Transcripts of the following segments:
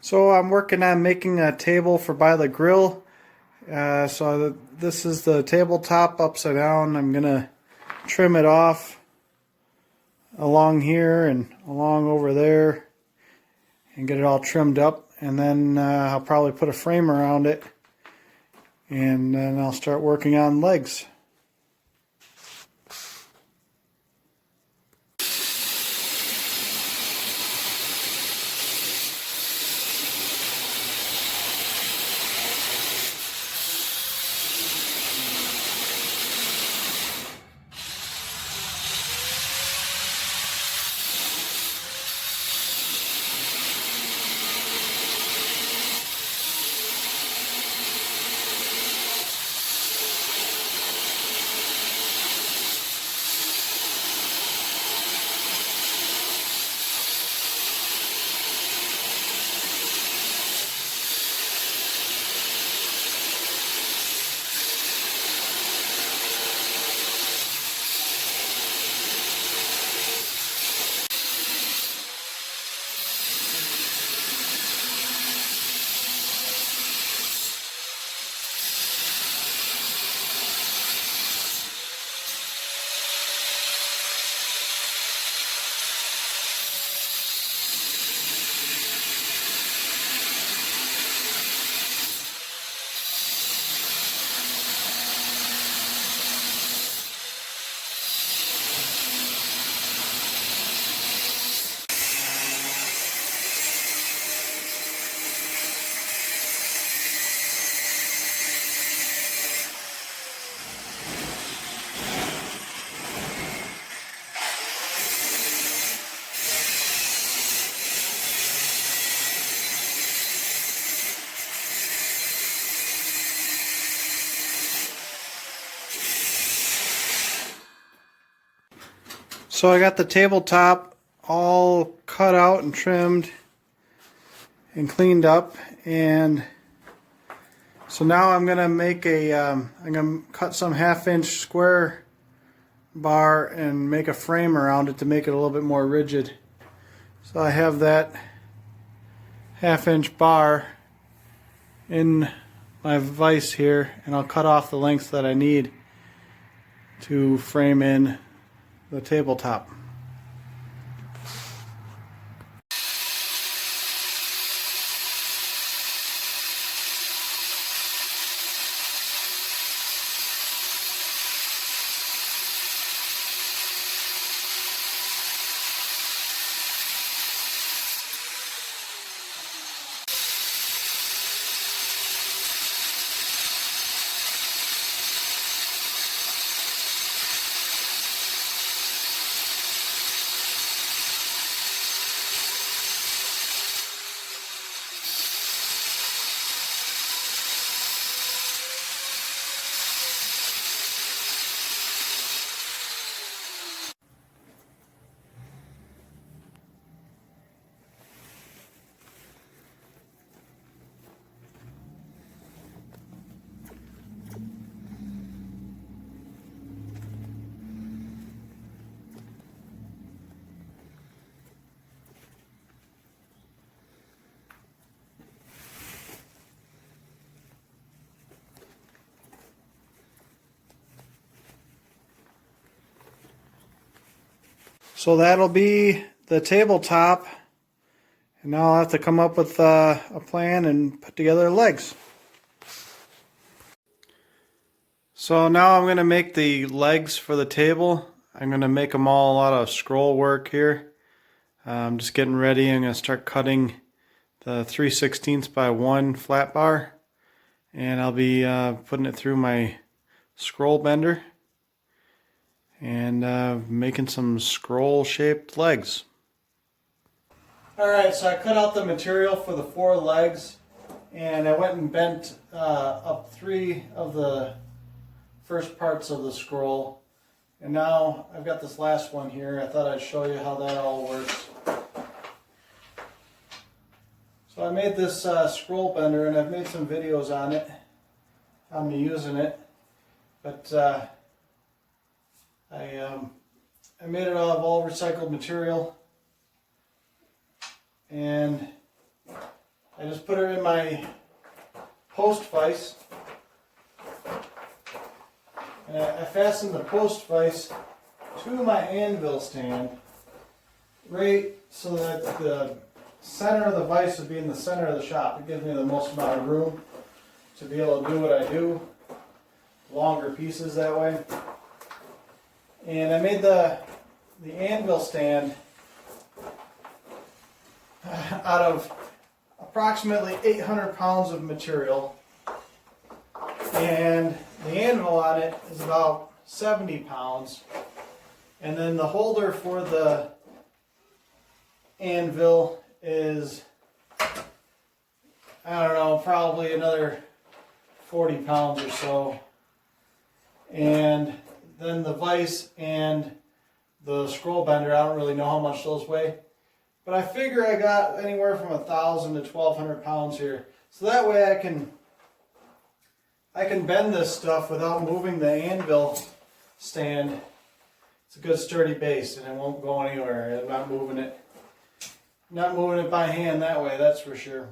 So I'm working on making a table for by the grill. This is the tabletop upside down. I'm gonna trim it off along here and along over there and get it all trimmed up, and then I'll probably put a frame around it, and then I'll start working on legs. So I got the tabletop all cut out and trimmed and cleaned up, and so now I'm gonna make I'm gonna cut some 1/2-inch square bar and make a frame around it to make it a little bit more rigid. So I have that 1/2-inch bar in my vise here, and I'll cut off the lengths that I need to frame in the tabletop. So that'll be the tabletop, and now I'll have to come up with a plan and put together legs. So now I'm going to make the legs for the table. I'm going to make them all out of scroll work here. I'm just getting ready. I'm going to start cutting the 3/16 by 1 flat bar, and I'll be putting it through my scroll bender and making some scroll shaped legs. Alright, so I cut out the material for the 4 legs, and I went and bent up 3 of the first parts of the scroll, and now I've got this last one here. I thought I'd show you how that all works. So I made this scroll bender, and I've made some videos on it, on me using it, but I made it out of all recycled material, and in my post vise. And I fastened the post vise to my anvil stand, right so that the center of the vise would be in the center of the shop. It gives me the most amount of room to be able to do what I do. Longer pieces that way. And I made the anvil stand out of approximately 800 pounds of material, and the anvil on it is about 70 pounds, and then the holder for the anvil is, I don't know, probably another 40 pounds or so, and then the vise and the scroll bender, I don't really know how much those weigh, but I figure I got anywhere from 1,000 to 1,200 pounds here. So that way I can bend this stuff without moving the anvil stand. It's a good sturdy base and it won't go anywhere. I'm not moving it by hand that way, that's for sure.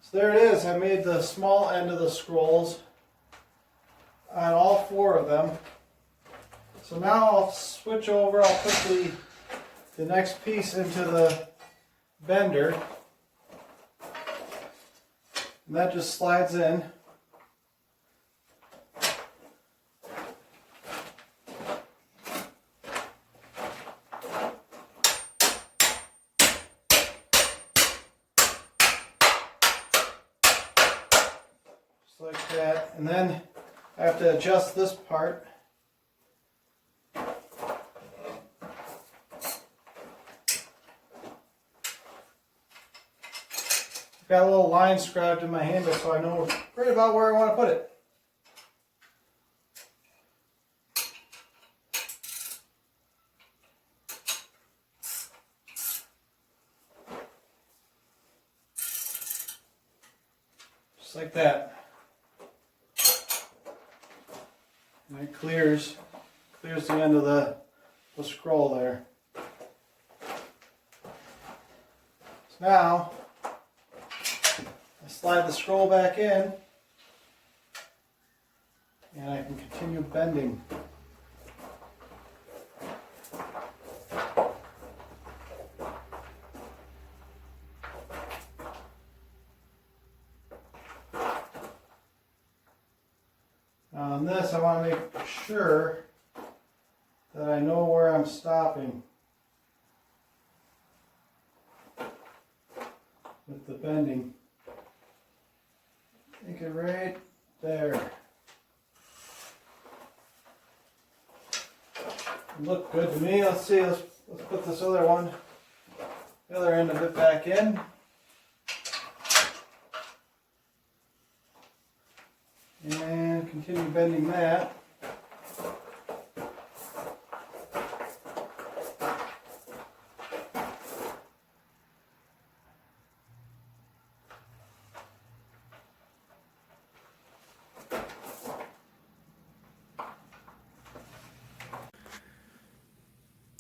So there it is. I made the small end of the scrolls on all 4 of them. So now I'll switch over, I'll put the next piece into the bender. And that just slides in. Just like that. And then I have to adjust this part. Got a little line scribed in my handle so I know right about where I want to put it. Just like that. And it clears the end of the scroll there. So now slide the scroll back in, and I can continue bending. Now on this, I want to make sure that I know where I'm stopping with the bending. Make it right there. Look good to me. Let's see. Let's put this other one, the other end of it back in. And continue bending that.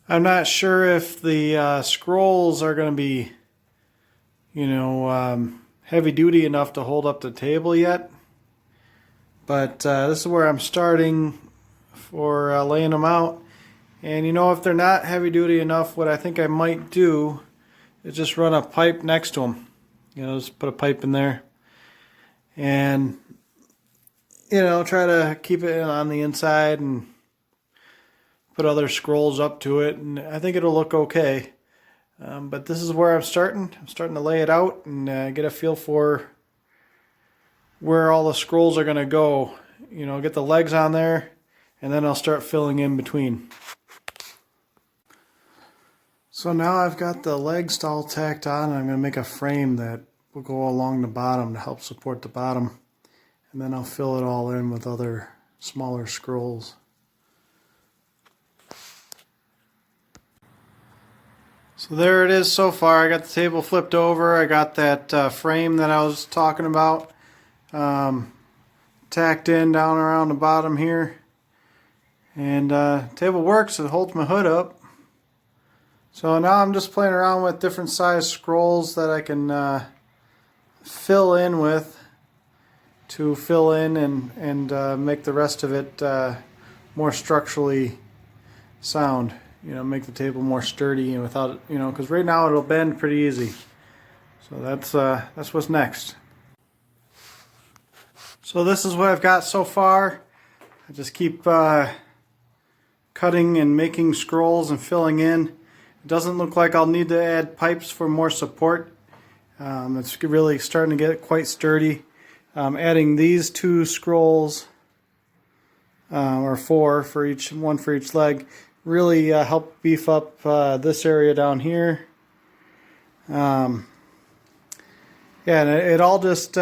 I'm not sure if the scrolls are going to be, heavy duty enough to hold up the table yet. But this is where I'm starting for laying them out. And if they're not heavy duty enough, what I think I might do is just run a pipe next to them. Just put a pipe in there. And, try to keep it on the inside and put other scrolls up to it, and I think it'll look okay. But this is where I'm starting. I'm starting to lay it out and get a feel for where all the scrolls are going to go. Get the legs on there, and then I'll start filling in between. So now I've got the legs all tacked on, and I'm going to make a frame that will go along the bottom to help support the bottom. And then I'll fill it all in with other smaller scrolls. So there it is so far. I got the table flipped over. I got that frame that I was talking about tacked in down around the bottom here. And table works. It holds my hood up. So now I'm just playing around with different size scrolls that I can fill in with to fill in and make the rest of it more structurally sound. You know, make the table more sturdy and without, you know, because right now it'll bend pretty easy. So that's what's next. So this is what I've got so far. I just keep cutting and making scrolls and filling in. It doesn't look like I'll need to add pipes for more support. It's really starting to get quite sturdy. Adding these 2 scrolls, or 4 for each, one for each leg, really help beef up this area down here. Yeah, and it all just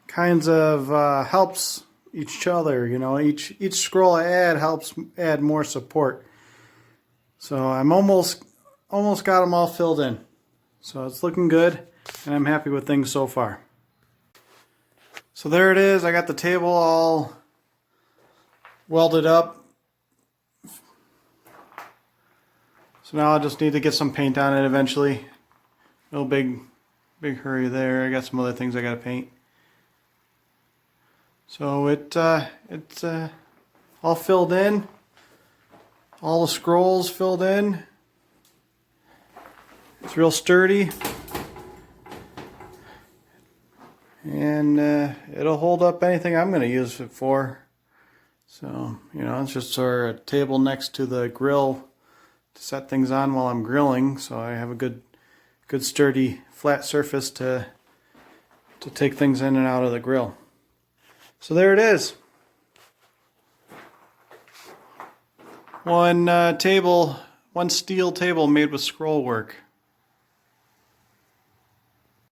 kinds of helps each other. You know, each scroll I add helps add more support. So I'm almost got them all filled in. So it's looking good, and I'm happy with things so far. So there it is. I got the table all welded up. So now I just need to get some paint on it eventually. No big hurry there. I got some other things I got to paint. So it's all filled in. All the scrolls filled in. It's real sturdy. And it'll hold up anything I'm going to use it for. So, you know, it's just sort of a table next to the grill to set things on while I'm grilling, so I have a good sturdy flat surface to take things in and out of the grill. So there it is. One steel table made with scroll work.